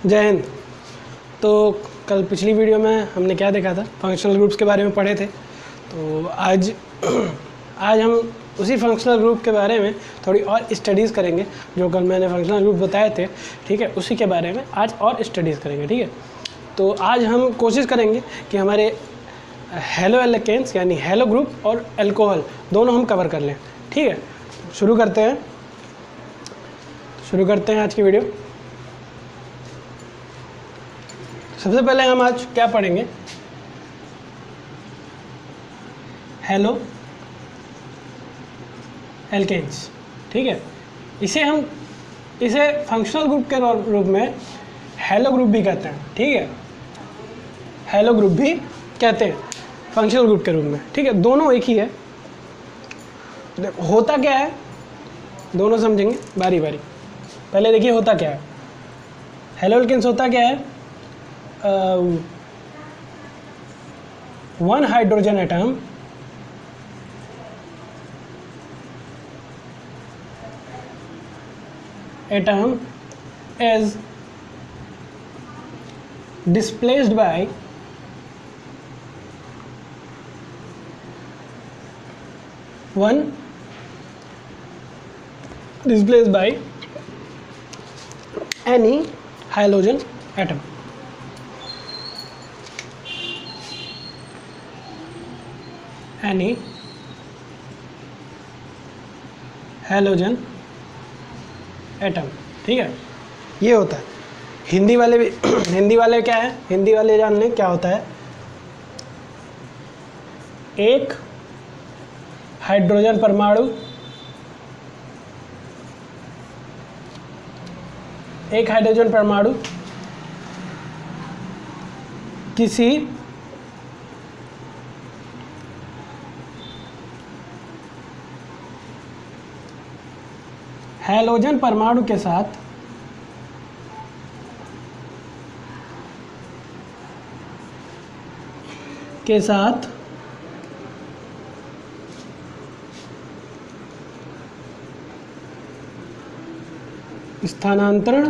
जय हिंद। तो कल पिछली वीडियो में हमने क्या देखा था, फंक्शनल ग्रुप्स के बारे में पढ़े थे। तो आज हम उसी फंक्शनल ग्रुप के बारे में थोड़ी और स्टडीज़ करेंगे। जो कल मैंने फंक्शनल ग्रुप बताए थे, ठीक है, उसी के बारे में आज और स्टडीज़ करेंगे। ठीक है, तो आज हम कोशिश करेंगे कि हमारे हेलो एल्केन्स यानी हेलो ग्रुप और अल्कोहल दोनों हम कवर कर लें। ठीक है, शुरू करते हैं आज की वीडियो। सबसे पहले हम आज क्या पढ़ेंगे, हेलो एल्केन्स। ठीक है, इसे फंक्शनल ग्रुप के रूप में हेलो ग्रुप भी कहते हैं। ठीक है, हेलो ग्रुप भी कहते हैं फंक्शनल ग्रुप के रूप में। ठीक है, दोनों एक ही है। होता क्या है दोनों समझेंगे बारी बारी। पहले देखिए होता क्या है। हेलो एल्केन्स होता क्या है, one hydrogen atom is displaced by any halogen atom. Any halogen atom। ठीक है, ये होता है। हिंदी वाले भी हिंदी वाले क्या है, हिंदी वाले जान लें क्या होता है। एक हाइड्रोजन परमाणु, किसी हैलोजन परमाणु के साथ स्थानांतरण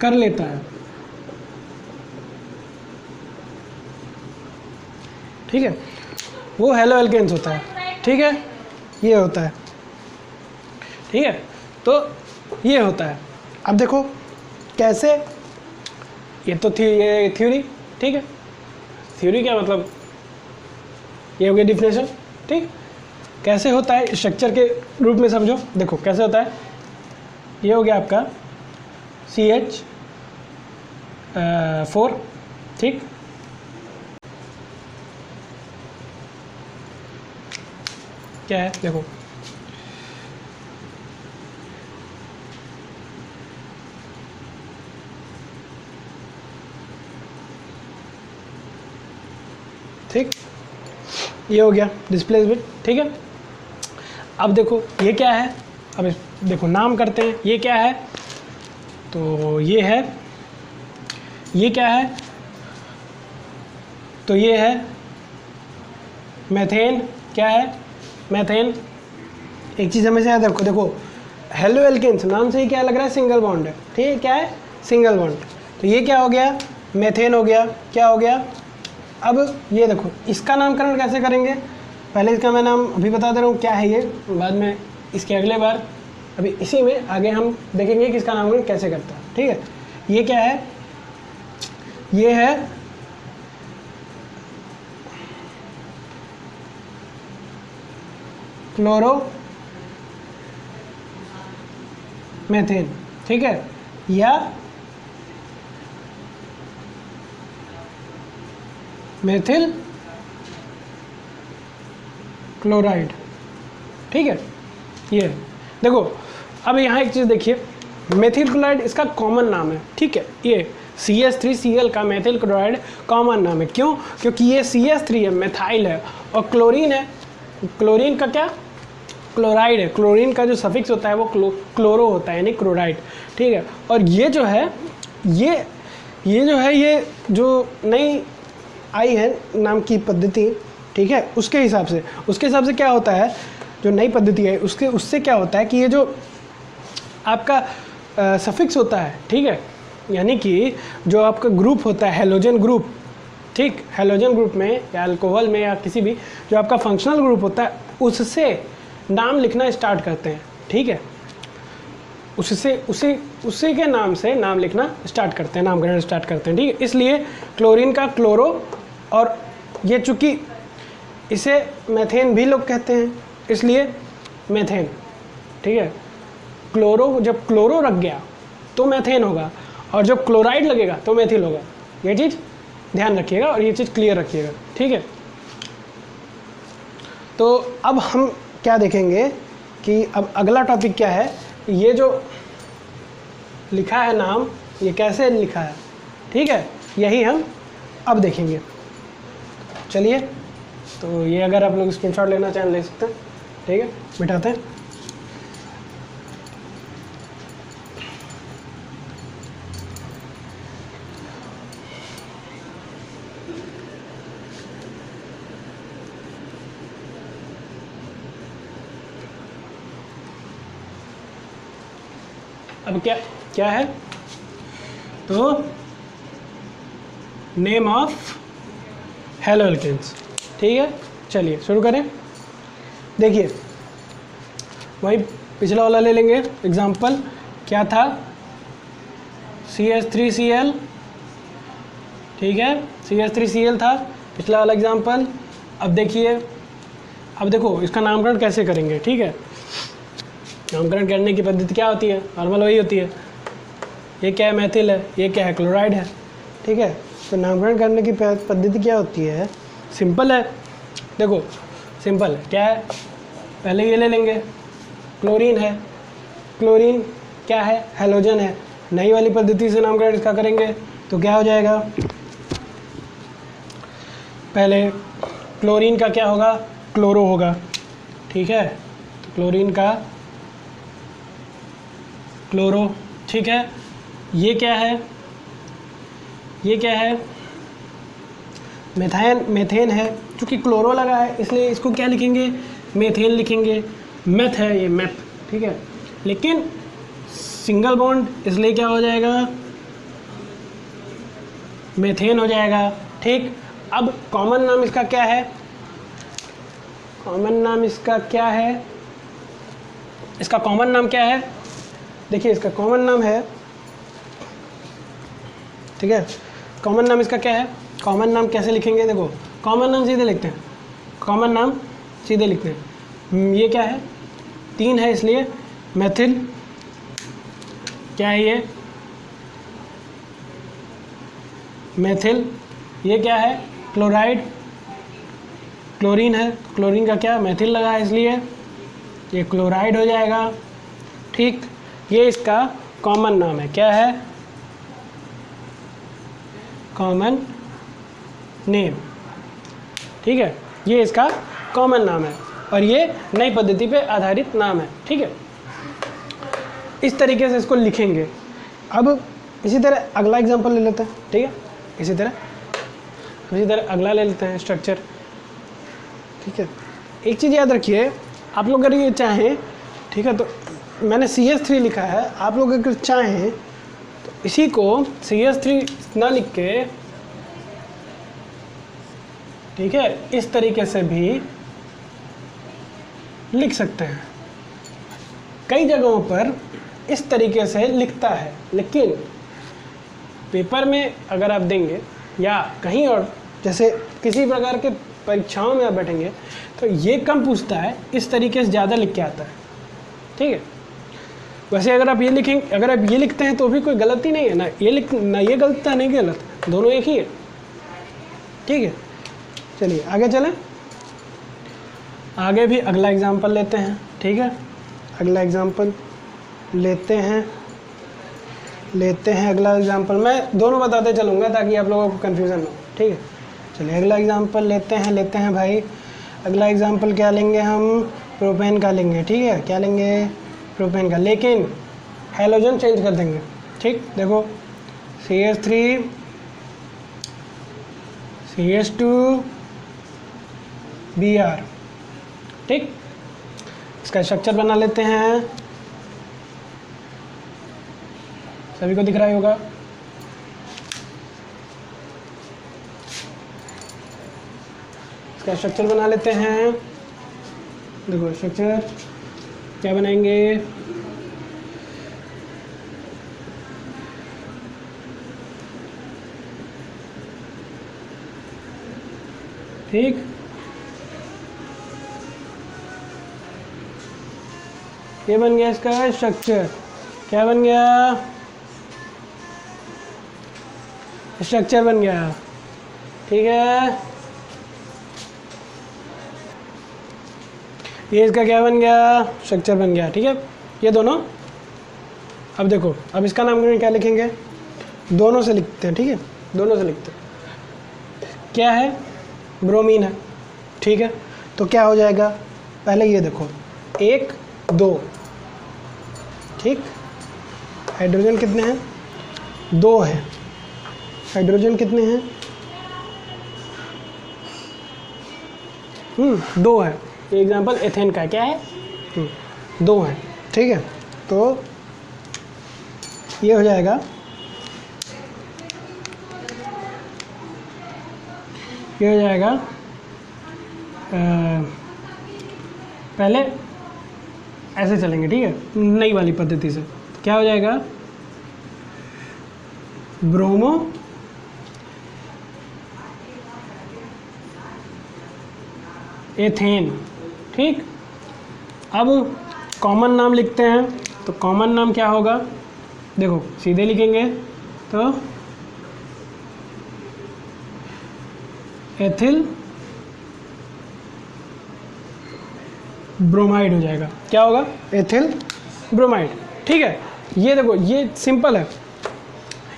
कर लेता है। ठीक है, वो हेलो एल्केन्स होता है। ठीक है, ये होता है। ठीक है, तो ये होता है। अब देखो कैसे, ये तो ये थ्योरी। ठीक है, थ्योरी क्या मतलब, ये हो गया डिफिनेशन। ठीक, कैसे होता है स्ट्रक्चर के रूप में समझो। देखो कैसे होता है, ये हो गया आपका CH4। ठीक, क्या है देखो, ठीक, ये हो गया डिस्प्लेसमेंट। ठीक है, अब देखो ये क्या है, अब देखो नाम करते हैं। ये क्या है, तो ये है, ये क्या है, तो ये है मेथेन। क्या है, मेथेन। एक चीज़ हमेशा याद रखो, देखो हेलो एल्केन्स नाम से ही क्या लग रहा है, सिंगल बॉन्ड है। ठीक है, क्या है, सिंगल बॉन्ड। तो ये क्या हो गया, मेथेन हो गया। क्या हो गया, अब ये देखो इसका नामकरण कैसे करेंगे। पहले इसका मैं नाम अभी बता दे रहा हूँ क्या है ये, बाद में इसके अगले बार, अभी इसी में आगे हम देखेंगे कि इसका नामकरण कैसे करता है। ठीक है, ये क्या है, ये है क्लोरो मेथेन। ठीक है, या मेथिल क्लोराइड। ठीक है, ये देखो। अब यहाँ एक चीज़ देखिए, मेथिल क्लोराइड इसका कॉमन नाम है। ठीक है, ये CH3Cl का मेथिल क्लोराइड कॉमन नाम है। क्यों, क्योंकि ये CH3 है, मेथाइल है, और क्लोरीन है। क्लोरीन का क्या, क्लोराइड है। क्लोरीन का जो सफिक्स होता है वो क्लोरो होता है, यानी क्लोराइड। ठीक है, और ये जो है, ये जो नई आई है नाम की पद्धति, ठीक है, उसके हिसाब से क्या होता है, जो नई पद्धति है उससे क्या होता है कि ये जो आपका सफिक्स होता है, ठीक है, यानी कि जो आपका ग्रुप होता है हैलोजन ग्रुप, ठीक, हैलोजन ग्रुप में या अल्कोहल में या किसी भी जो आपका फंक्शनल ग्रुप होता है उससे नाम लिखना स्टार्ट करते हैं, ठीक है, उससे उसी के नाम से नाम लिखना स्टार्ट करते हैं, नामकरण स्टार्ट करते हैं, ठीक है। इसलिए क्लोरीन का क्लोरो, और ये चूँकि इसे मेथेन भी लोग कहते हैं इसलिए मेथेन, ठीक है। क्लोरो, जब क्लोरो रख गया तो मेथेन होगा, और जब क्लोराइड लगेगा तो मेथिल होगा। ये चीज़ ध्यान रखिएगा और ये चीज़ क्लियर रखिएगा, ठीक है। तो अब हम क्या देखेंगे कि अब अगला टॉपिक क्या है, ये जो लिखा है नाम, ये कैसे लिखा है, ठीक है, यही हम अब देखेंगे। चलिए, तो ये अगर आप लोग स्क्रीनशॉट लेना चाहें ले सकते हैं, ठीक है, बिठाते हैं। अब क्या क्या है, तो नेम ऑफ हेलो एल्केन्स, ठीक है। चलिए शुरू करें। देखिए वही पिछला वाला ले लेंगे एग्जाम्पल, क्या था, CH3Cl, ठीक है, CH3Cl था पिछला वाला एग्जाम्पल। अब देखिए, अब देखो इसका नामकरण कैसे करेंगे, ठीक है। नामकरण करने की पद्धति क्या होती है, नॉर्मल वही होती है। ये क्या है, मेथिल है, ये क्या है, क्लोराइड है, ठीक है। तो नामकरण करने की पद्धति क्या होती है, सिंपल है। देखो सिंपल है, क्या है, पहले ये ले लेंगे, क्लोरीन है, क्लोरीन क्या है, हैलोजन है। नई वाली पद्धति से नामकरण इसका करेंगे तो क्या हो जाएगा, पहले क्लोरीन का क्या होगा, क्लोरो होगा, ठीक है। तो क्लोरीन का क्लोरो, ठीक है। ये क्या है, ये क्या है, मेथेन है, चूँकि क्लोरो लगा है इसलिए इसको क्या लिखेंगे, मेथेन लिखेंगे। मेथ है ये, मेथ, ठीक है, लेकिन सिंगल बॉन्ड इसलिए क्या हो जाएगा, मेथेन हो जाएगा, ठीक। अब कॉमन नाम इसका क्या है, कॉमन नाम इसका क्या है, इसका कॉमन नाम क्या है, देखिए इसका कॉमन नाम है, ठीक है। कॉमन नाम इसका क्या है, कॉमन नाम कैसे लिखेंगे, देखो कॉमन नाम सीधे लिखते हैं, कॉमन नाम सीधे लिखते हैं। ये क्या है, 3 है इसलिए मेथिल, क्या है ये, मेथिल। ये क्या है, क्लोराइड, क्लोरीन है, क्लोरीन का क्या, मेथिल लगा है इसलिए ये क्लोराइड हो जाएगा, ठीक। ये इसका कॉमन नाम है, क्या है, कॉमन नेम, ठीक है। ये इसका कॉमन नाम है और ये नई पद्धति पे आधारित नाम है, ठीक है। इस तरीके से इसको लिखेंगे। अब इसी तरह अगला एग्जांपल ले लेते हैं, ठीक है, इसी तरह अगला ले लेते हैं स्ट्रक्चर, ठीक है। एक चीज़ याद रखिए, आप लोग अगर ये चाहें, ठीक है, तो मैंने CH3 लिखा है, आप लोग अगर चाहें तो इसी को CH3 ना लिख के, ठीक है, इस तरीके से भी लिख सकते हैं। कई जगहों पर इस तरीके से लिखता है, लेकिन पेपर में अगर आप देंगे या कहीं और जैसे किसी प्रकार के परीक्षाओं में आप बैठेंगे तो ये कम पूछता है, इस तरीके से ज़्यादा लिख के आता है, ठीक है। वैसे अगर आप ये लिखेंगे, अगर आप ये लिखते हैं तो भी कोई गलती नहीं है ना, ये ये गलत है, नहीं गलत, दोनों एक ही है, ठीक है। चलिए आगे चलें, आगे भी अगला एग्जांपल लेते हैं, ठीक है। अगला एग्जांपल लेते हैं अगला एग्जांपल। मैं दोनों बताते चलूँगा ताकि आप लोगों को कन्फ्यूज़न ना हो, ठीक है। चलिए अगला एग्जांपल लेते हैं भाई। अगला एग्जांपल क्या लेंगे हम, प्रोपेन का लेंगे, ठीक है। क्या लेंगे, प्रोपेन का, लेकिन हैलोजन चेंज कर देंगे, ठीक। देखो CH3 CH2 Br, ठीक। इसका स्ट्रक्चर बना लेते हैं, सभी को दिख रहा ही होगा। इसका स्ट्रक्चर बना लेते हैं। देखो स्ट्रक्चर क्या बनाएंगे, ठीक, ये बन गया इसका स्ट्रक्चर। क्या बन गया, स्ट्रक्चर बन गया, ठीक है। ये इसका क्या बन गया, स्ट्रक्चर बन गया, ठीक है। ये दोनों, अब देखो, अब इसका नामकरण क्या लिखेंगे, दोनों से लिखते हैं, ठीक है, दोनों से लिखते हैं। क्या है, ब्रोमीन है, ठीक है। तो क्या हो जाएगा, पहले ये देखो 1 2, ठीक, हाइड्रोजन कितने हैं, 2 है, हाइड्रोजन कितने हैं, 2 है। ये एग्जांपल एथेन का क्या है, 2 है, ठीक है। तो ये हो जाएगा, ये हो जाएगा पहले ऐसे चलेंगे, ठीक है, नई वाली पद्धति से। क्या हो जाएगा, ब्रोमो एथेन, ठीक। अब कॉमन नाम लिखते हैं, तो कॉमन नाम क्या होगा, देखो सीधे लिखेंगे तो एथिल ब्रोमाइड हो जाएगा। क्या होगा, एथिल ब्रोमाइड, ठीक है। ये देखो, ये सिंपल है,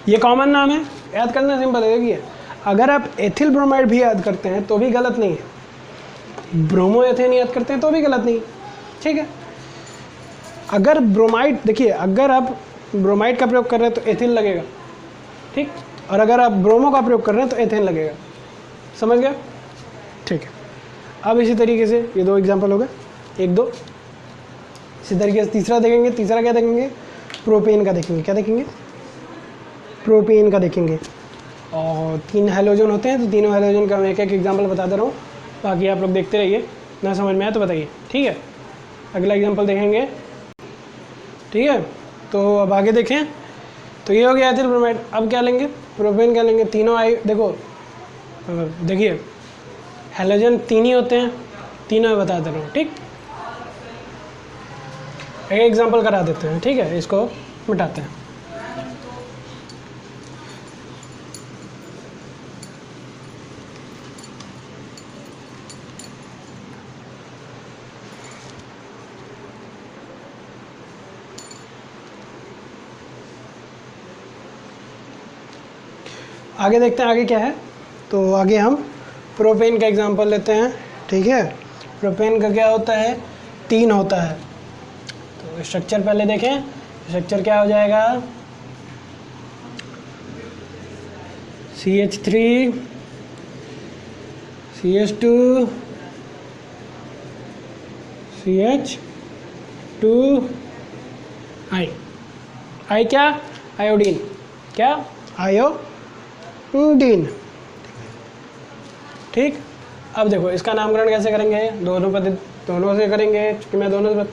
ये कॉमन नाम है, याद करना सिंपल है। देखिए, अगर आप एथिल ब्रोमाइड भी याद करते हैं तो भी गलत नहीं है, ब्रोमो एथेन याद करते हैं तो भी गलत नहीं, ठीक है। अगर ब्रोमाइड, देखिए अगर आप ब्रोमाइड का प्रयोग कर रहे हैं तो एथिल लगेगा, ठीक, और अगर आप ब्रोमो का प्रयोग कर रहे हैं तो एथेन लगेगा, समझ गया, ठीक है। अब इसी तरीके से ये 2 एग्जांपल हो गए, 1 2। इसी तरीके से तीसरा देखेंगे, तीसरा क्या देखेंगे, प्रोपेन का देखेंगे। क्या देखेंगे, प्रोपेन का देखेंगे। और 3 हैलोजन होते हैं, तो तीनों हैलोजन का मैं एक एग्जाम्पल बता दे रहा हूँ, बाकी आप लोग देखते रहिए, ना समझ में आए तो बताइए, ठीक है। अगला एग्जांपल देखेंगे, ठीक है। तो अब आगे देखें, तो ये हो गया एथिल ब्रोमाइड। अब क्या लेंगे, प्रोपेन क्या लेंगे, तीनों आई, देखो देखिए हैलोजन 3 ही होते हैं, तीनों मैं बता दे रहा हूँ, ठीक। एक एग्जांपल करा देते हैं, ठीक है, इसको मिटाते हैं। आगे देखते हैं आगे क्या है। तो आगे हम प्रोपेन का एग्जांपल लेते हैं, ठीक है। प्रोपेन का क्या होता है, 3 होता है। तो स्ट्रक्चर पहले देखें, स्ट्रक्चर क्या हो जाएगा, CH3 CH2 CH2 I क्या, आयोडीन, क्या, आयोडीन, ठीक। अब देखो इसका नामकरण कैसे करेंगे, दोनों से करेंगे, क्योंकि मैं दोनों से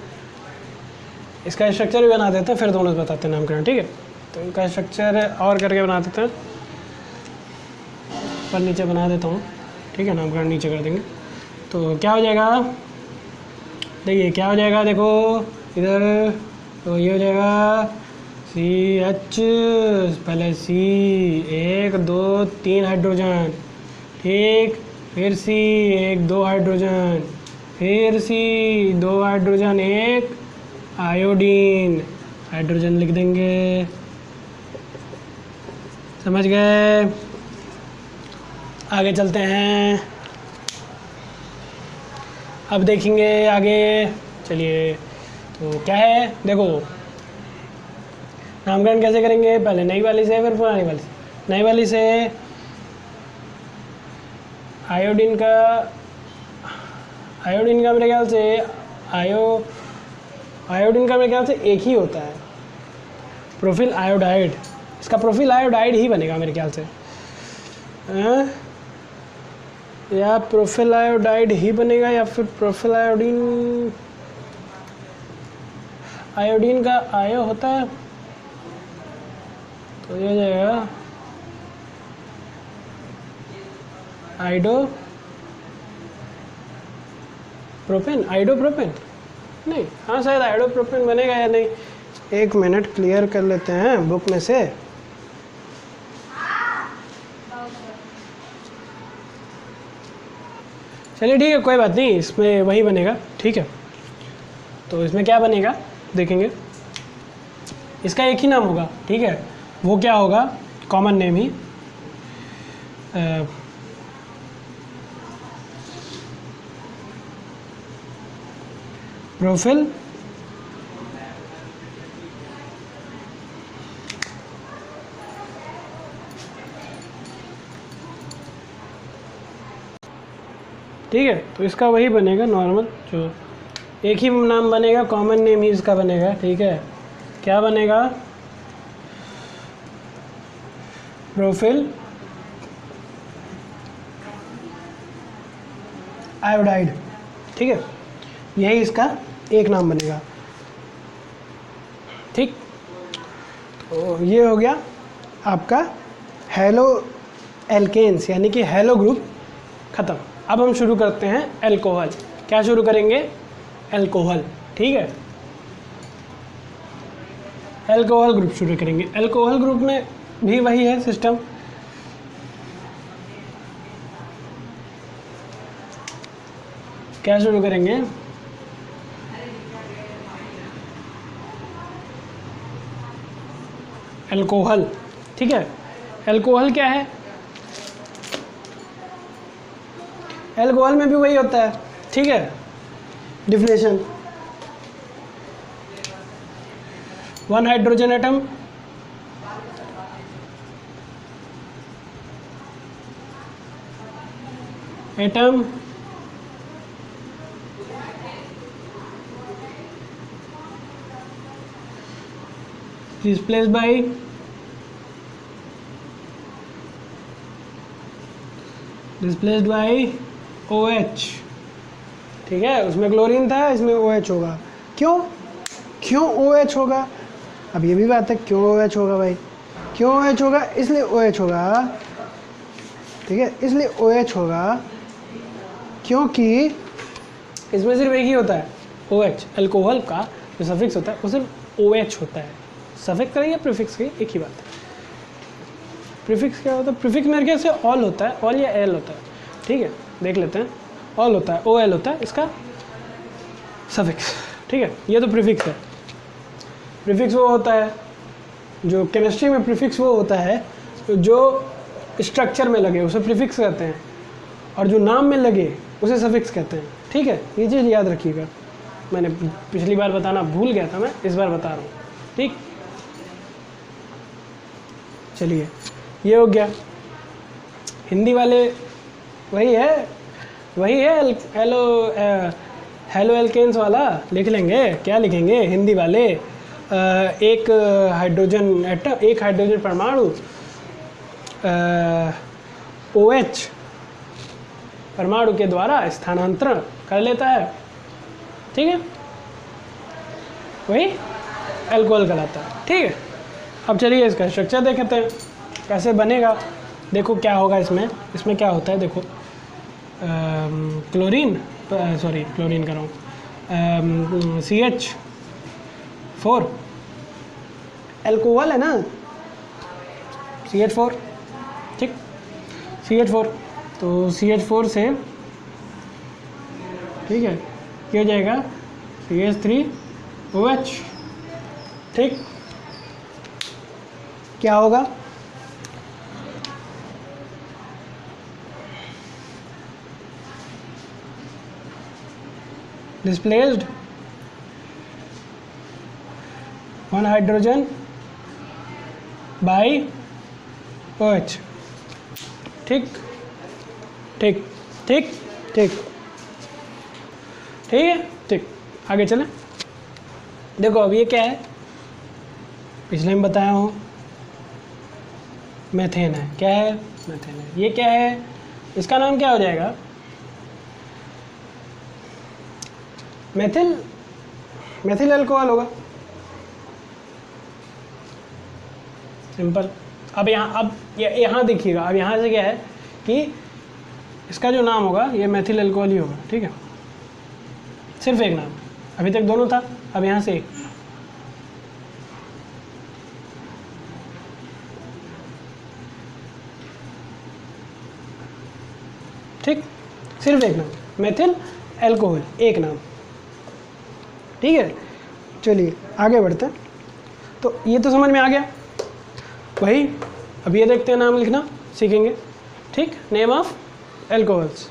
इसका स्ट्रक्चर भी बना देते हैं, फिर दोनों से बताते हैं नामकरण, ठीक है। तो इनका स्ट्रक्चर और करके बना देते हैं, पर नीचे बना देता हूँ, ठीक है, नामकरण नीचे कर देंगे। तो क्या हो जाएगा, देखिए क्या हो जाएगा, देखो इधर, तो ये हो जाएगा CH, पहले C 1 2 3 हाइड्रोजन, ठीक, फिर C 1 2 हाइड्रोजन, फिर C 2 हाइड्रोजन 1 आयोडीन, हाइड्रोजन लिख देंगे, समझ गए। आगे चलते हैं, अब देखेंगे आगे, चलिए। तो क्या है, देखो नामकरण कैसे करेंगे, पहले नई वाली से फिर पुरानी वाली से। नई वाली से आयोडीन का मेरे ख्याल से आयोडीन का मेरे ख्याल से एक ही होता है, प्रोफिल आयोडाइड, इसका प्रोफिल आयोडाइड ही बनेगा मेरे ख्याल से, या प्रोफिल आयोडाइड ही बनेगा या फिर प्रोफिल आयोडीन, आयोडीन का आयो होता है तो ये हो जाएगा आइडोप्रोपेन, आइडोप्रोपेन नहीं, हाँ शायद आइडोप्रोपेन बनेगा या नहीं, एक मिनट क्लियर कर लेते हैं बुक में से। चलिए ठीक है, कोई बात नहीं, इसमें वही बनेगा, ठीक है। तो इसमें क्या बनेगा देखेंगे, इसका एक ही नाम होगा, ठीक है। वो क्या होगा, कॉमन नेम ही, प्रोफिल ठीक है। तो इसका वही बनेगा नॉर्मल, जो एक ही नाम बनेगा, कॉमन नेम ही इसका बनेगा, ठीक है। क्या बनेगा, प्रोफिल आयोडाइड, ठीक है, यही इसका एक नाम बनेगा, ठीक। तो ये हो गया आपका हेलो एल्केन्स यानी कि हेलो ग्रुप ख़त्म। अब हम शुरू करते हैं अल्कोहल। क्या शुरू करेंगे, अल्कोहल, ठीक है। अल्कोहल ग्रुप शुरू करेंगे। अल्कोहल ग्रुप में भी वही है सिस्टम, क्या शुरू करेंगे, अल्कोहल, ठीक है। अल्कोहल क्या है, अल्कोहल में भी वही होता है, ठीक है। Definition, 1 hydrogen atom displaced by OH, ठीक है। उसमें क्लोरीन था, इसमें OH होगा। क्यों OH होगा, अब ये भी बात है क्यों OH होगा भाई, क्यों OH होगा, इसलिए OH होगा, ठीक है, इसलिए OH होगा क्योंकि इसमें सिर्फ एक ही होता है OH। अल्कोहल का जो सफिक्स होता है वो सिर्फ OH होता है। सफिक्स करें या प्रीफिक्स करें, एक ही बात है। प्रीफिक्स क्या होता है, प्रीफिक्स मेरे ख्याल से ऑल होता है, ऑल या एल होता है, ठीक है, देख लेते हैं। ऑल होता है, OL होता है इसका सफिक्स, ठीक है। ये तो प्रीफिक्स है। प्रीफिक्स वो होता है जो केमिस्ट्री में, प्रीफिक्स वो होता है जो स्ट्रक्चर में लगे उसे प्रीफिक्स कहते हैं, और जो नाम में लगे उसे सफिक्स कहते हैं, ठीक है। ये चीज़ याद रखिएगा, मैंने पिछली बार बताना भूल गया था, मैं इस बार बता रहा हूँ, ठीक। चलिए ये हो गया। हिंदी वाले वही है हेलो एल्केन्स वाला लिख लेंगे। क्या लिखेंगे हिंदी वाले, एक हाइड्रोजन परमाणु OH परमाणु के द्वारा स्थानांतरण कर लेता है, ठीक है, वही अल्कोहल कहलाता है, ठीक है। अब चलिए इसका स्ट्रक्चर देखते हैं कैसे बनेगा। देखो क्या होगा इसमें क्या होता है, देखो क्लोरीन कर रहा हूँ, CH4 अल्कोहल है ना, CH4, ठीक, CH4, तो CH4 से, ठीक है, क्या हो जाएगा CH3OH, ठीक। क्या होगा, डिस्प्लेस्ड 1 हाइड्रोजन बाई OH, ठीक ठीक ठीक ठीक ठीक है, ठीक। आगे चलें। देखो अब ये क्या है, पिछले में बताया हूँ, मेथेन है। क्या है? मेथेन है। ये क्या है? इसका नाम क्या हो जाएगा? मेथिल अल्कोहल होगा, सिंपल। अब यहाँ देखिएगा, अब यहाँ से क्या है कि इसका जो नाम होगा ये मेथिल अल्कोहल ही होगा, ठीक है। सिर्फ एक नाम, अभी तक दोनों था, अब यहाँ से एक। ठीक, सिर्फ एक नाम, मेथिल अल्कोहल, एक नाम, ठीक है। चलिए आगे बढ़ते हैं। तो ये तो समझ में आ गया। वही अब ये देखते हैं, नाम लिखना सीखेंगे, ठीक। नेम ऑफ अल्कोहल्स,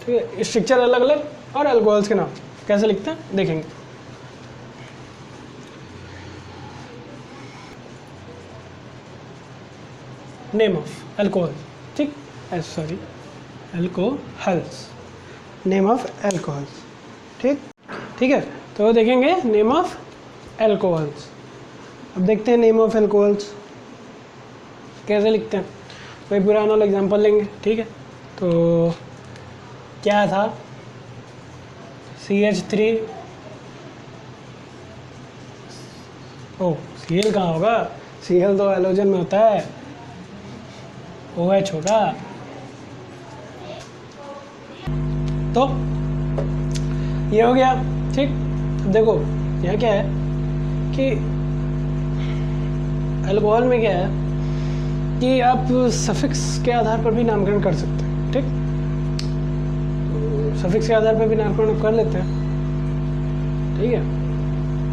ठीक है। स्ट्रक्चर अलग अलग और अल्कोहल्स के नाम कैसे लिखते हैं देखेंगे। नेम ऑफ अल्कोहल, ठीक, sorry alcohols, name of alcohols, ठीक, ठीक है। तो देखेंगे नेम ऑफ अल्कोहल्स। अब देखते हैं नेम ऑफ अल्कोहल्स कैसे लिखते हैं। कोई पुराना वाला एग्जांपल लेंगे, ठीक है। तो क्या था? CH3, ओ Cl कहाँ होगा? Cl तो हैलोजन में होता है, OH होगा। तो ये हो गया, ठीक। देखो यहाँ क्या है कि अल्कोहल में क्या है कि आप सफिक्स के आधार पर भी नामकरण कर सकते हैं, ठीक। तो सफिक्स के आधार पर भी नामकरण कर लेते हैं, ठीक है,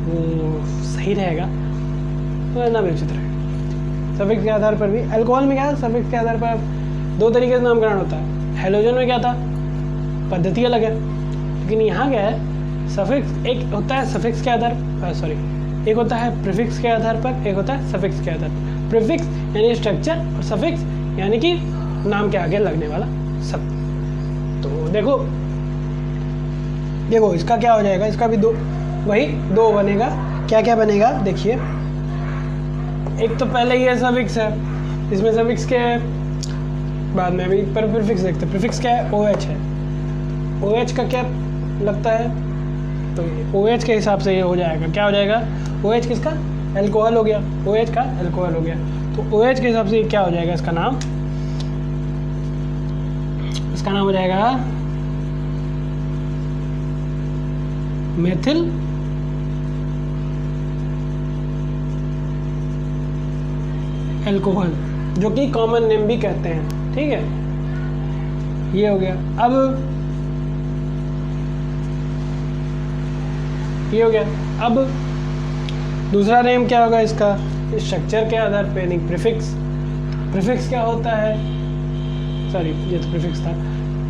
वो सही रहेगा, तो नाम उचित रहेगा। सफिक्स के आधार पर भी अल्कोहल में क्या है, सफिक्स के आधार पर दो तरीके से नामकरण होता है। हैलोजन में क्या था, पद्धति अलग है, लेकिन यहाँ क्या है, सफिक्स एक होता है सफिक्स के आधार, एक होता है प्रीफिक्स के आधार पर, एक होता है सफिक्स के आधार पर। प्रीफिक्स यानी स्ट्रक्चर और सफिक्स यानी कि नाम के आगे लगने वाला शब्द। तो देखो इसका क्या हो जाएगा, इसका भी दो बनेगा। क्या क्या बनेगा देखिए। एक तो पहले ये सफिक्स है, इसमें सफिक्स क्या है, बाद में भी पर प्रीफिक्स देखते हैं। प्रीफिक्स क्या है? OH है। OH का क्या लगता है, तो OH के हिसाब से ये हो जाएगा। क्या हो जाएगा? OH किसका? अल्कोहल हो गया, OH का अल्कोहल हो गया। तो OH के हिसाब से क्या हो जाएगा, इसका नाम हो जाएगा मेथिल अल्कोहल, जो कि कॉमन नेम भी कहते हैं, ठीक है। ये हो गया। अब ये हो गया। अब दूसरा नेम क्या होगा इसका, स्ट्रक्चर के आधार पे, यानी प्रीफिक्स क्या होता है, सॉरी ये तो प्रीफिक्स था।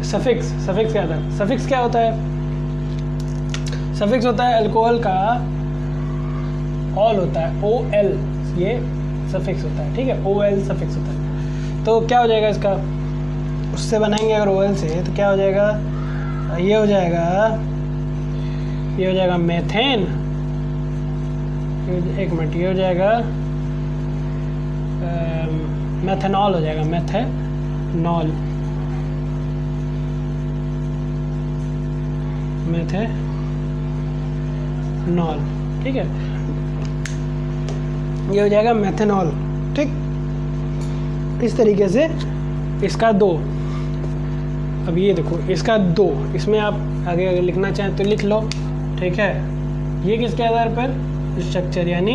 सफिक्स के आधार, सफिक्स क्या होता है? सफिक्स होता है अल्कोहल का ऑल होता है, OL, ये सफिक्स होता है, ठीक है। OL सफिक्स होता है। तो क्या हो जाएगा इसका, उससे बनाएंगे अगर OL से, तो क्या हो जाएगा, ये हो जाएगा मेथेन। एक मिनट, ये हो जाएगा मेथेनॉल, हो जाएगा मेथेनॉल, ठीक है। ये हो जाएगा मेथेनॉल, ठीक। इस तरीके से इसका दो। अब ये देखो इसका दो, इसमें आप आगे अगर लिखना चाहें तो लिख लो, ठीक है। ये किसके आधार पर? स्ट्रक्चर यानी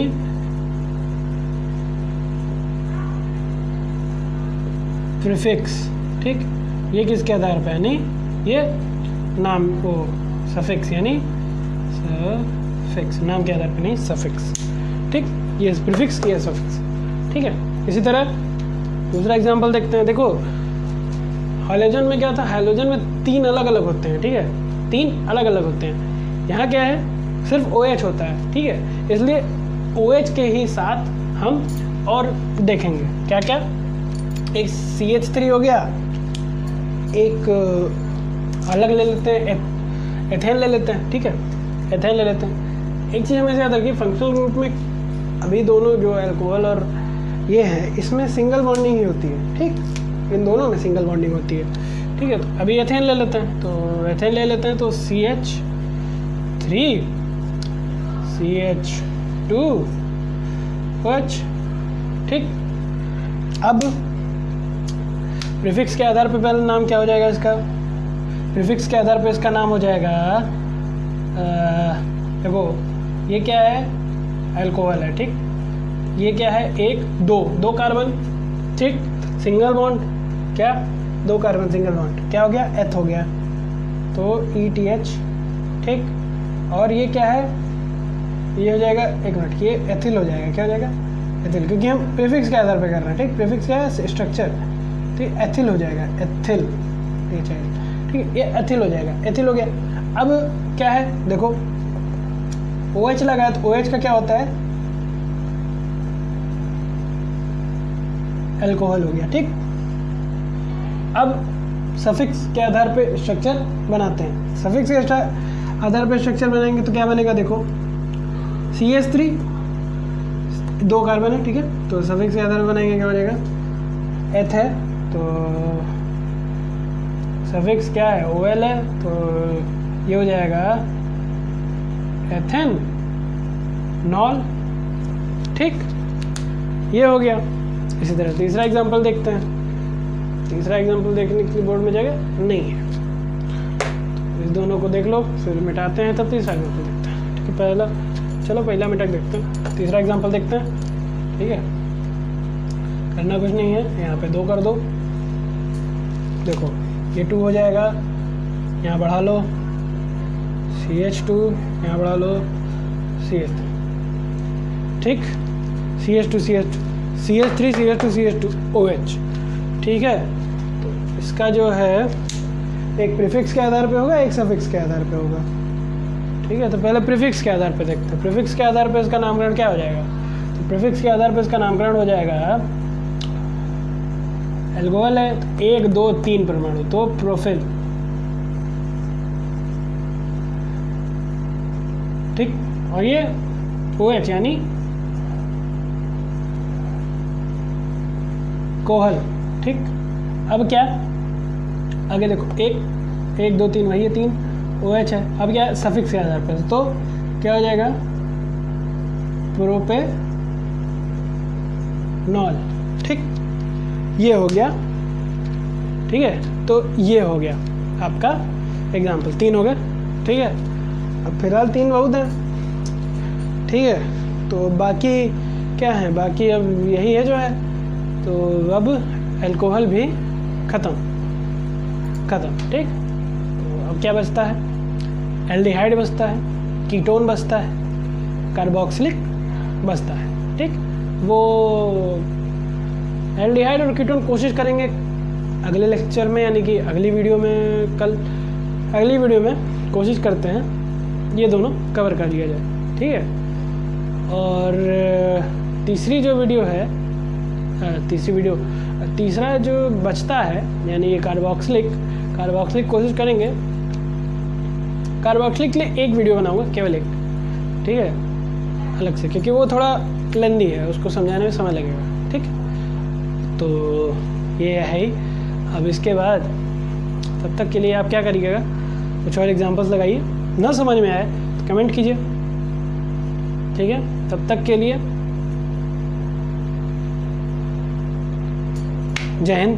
प्रीफिक्स, ठीक। ये किसके आधार पर, यानी ये नाम को सफिक्स, यानी सफिक्स नाम के आधार पर, नहीं सफिक्स, ठीक। ये प्रीफिक्स, ये सफिक्स, ठीक है। इसी तरह दूसरा एग्जांपल देखते हैं। देखो हैलोजन में क्या था, हैलोजन में 3 अलग अलग होते हैं, ठीक है, 3 अलग अलग होते हैं। यहाँ क्या है, सिर्फ OH होता है, ठीक है। इसलिए OH के ही साथ हम और देखेंगे क्या क्या। एक CH3 हो गया, एक अलग ले लेते हैं, एथेन ले लेते हैं, ठीक है, एथेन ले लेते हैं। एक चीज़ हमें याद रखिए, फंक्शनल ग्रुप में अभी दोनों जो अल्कोहल और ये है इसमें सिंगल बॉन्डिंग ही होती है, ठीक, इन दोनों में सिंगल बॉन्डिंग होती है, ठीक है। तो अभी एथेन ले लेते हैं, तो एथेन ले लेते हैं तो CH3 CH2OH, ठीक। अब प्रीफिक्स के आधार पे पहले नाम क्या हो जाएगा इसका, प्रीफिक्स के आधार पे इसका नाम हो जाएगा, देखो ये क्या है, अल्कोहल है, ठीक, ये क्या है, 1 2 कार्बन, ठीक, सिंगल बॉन्ड, क्या 2 कार्बन सिंगल बॉन्ड, क्या हो गया, एथ हो गया, तो ETH, ठीक। और ये क्या है, ये हो जाएगा, एक मिनट, ये एथिल हो जाएगा, क्या हो जाएगा, एथिल, क्योंकि हम प्रीफिक्स के आधार पे कर रहे हैं, ठीक, प्रीफिक्स क्या है, स्ट्रक्चर, ठीक, एथिल हो जाएगा, एथिल, ठीक, ये एथिल हो जाएगा, एथिल हो गया। अब क्या है, देखो OH लगा है, तो OH का क्या होता है, अल्कोहल हो गया, ठीक। अब सफिक्स के आधार पे स्ट्रक्चर बनाते हैं, सफिक्स के आधार पे स्ट्रक्चर बनाएंगे तो क्या बनेगा, देखो CH3 2 कार्बन है, ठीक है, तो सफिक्स के आधार पे बनाएंगे क्या हो जाएगा, एथ है, तो सफिक्स क्या है, OL है, तो ये हो जाएगा एथेन नॉल, ठीक, ये हो गया। इसी तरह तीसरा एग्जांपल देखते हैं, तीसरा एग्जांपल देखने के लिए बोर्ड में जगह नहीं है, तो इस दोनों को देख लो, फिर मिटाते हैं, तब तीसरा एग्जांपल देखते हैं, ठीक है। पहला चलो पहला मिटा देखते हैं, तीसरा एग्जांपल देखते हैं, ठीक है, करना कुछ नहीं है, यहाँ पे 2 कर दो, देखो ये 2 हो जाएगा, यहाँ बढ़ा लो CH2, यहाँ बढ़ा लो CH3, ठीक, CH2 CH3 CH2 CH2OH, ठीक है। तो इसका जो है एक प्रीफिक्स के आधार पे होगा, एक सफिक्स के आधार पे होगा, ठीक है। तो पहले प्रीफिक्स के आधार पे देखते हैं, प्रीफिक्स के आधार पे इसका नामकरण क्या हो जाएगा, तो प्रीफिक्स के आधार पे इसका नामकरण हो जाएगा, अल्कोहल है तो 1 2 3 परमाणु, तो प्रोफिल, ठीक, और ये OH यानी कोहल, ठीक। अब क्या, आगे देखो 1 2 3 वही है, 3 OH है, अब क्या सफिक्स के आधार पर, तो क्या हो जाएगा, प्रोपेनॉल, ठीक, ये हो गया, ठीक है। तो ये हो गया आपका एग्जाम्पल, 3 हो गए, ठीक है। अब फिलहाल 3 बहुत हैं, ठीक है, तो बाकी क्या है, बाकी अब यही है जो है, तो अब अल्कोहल भी ख़त्म, ठीक। तो अब क्या बचता है, एल्डिहाइड बचता है, कीटोन बचता है, कार्बोक्सिलिक बचता है, ठीक। वो एल्डिहाइड और कीटोन कोशिश करेंगे अगले लेक्चर में, यानी कि अगली वीडियो में, कल अगली वीडियो में कोशिश करते हैं ये दोनों कवर कर लिया जाए, ठीक है। और तीसरी जो वीडियो है, तीसरा जो बचता है, यानी ये कार्बोक्सिलिक कोशिश करेंगे, कार्बोक्सिलिक के लिए एक वीडियो बनाऊंगा, केवल एक, ठीक है, अलग से, क्योंकि वो थोड़ा लेंदी है, उसको समझाने में समय लगेगा, ठीक। तो ये है ही। अब इसके बाद तब तक के लिए आप क्या करिएगा, कुछ और एग्जांपल्स लगाइए, ना समझ में आए तो कमेंट कीजिए, ठीक है। तब तक के लिए जय हिंद।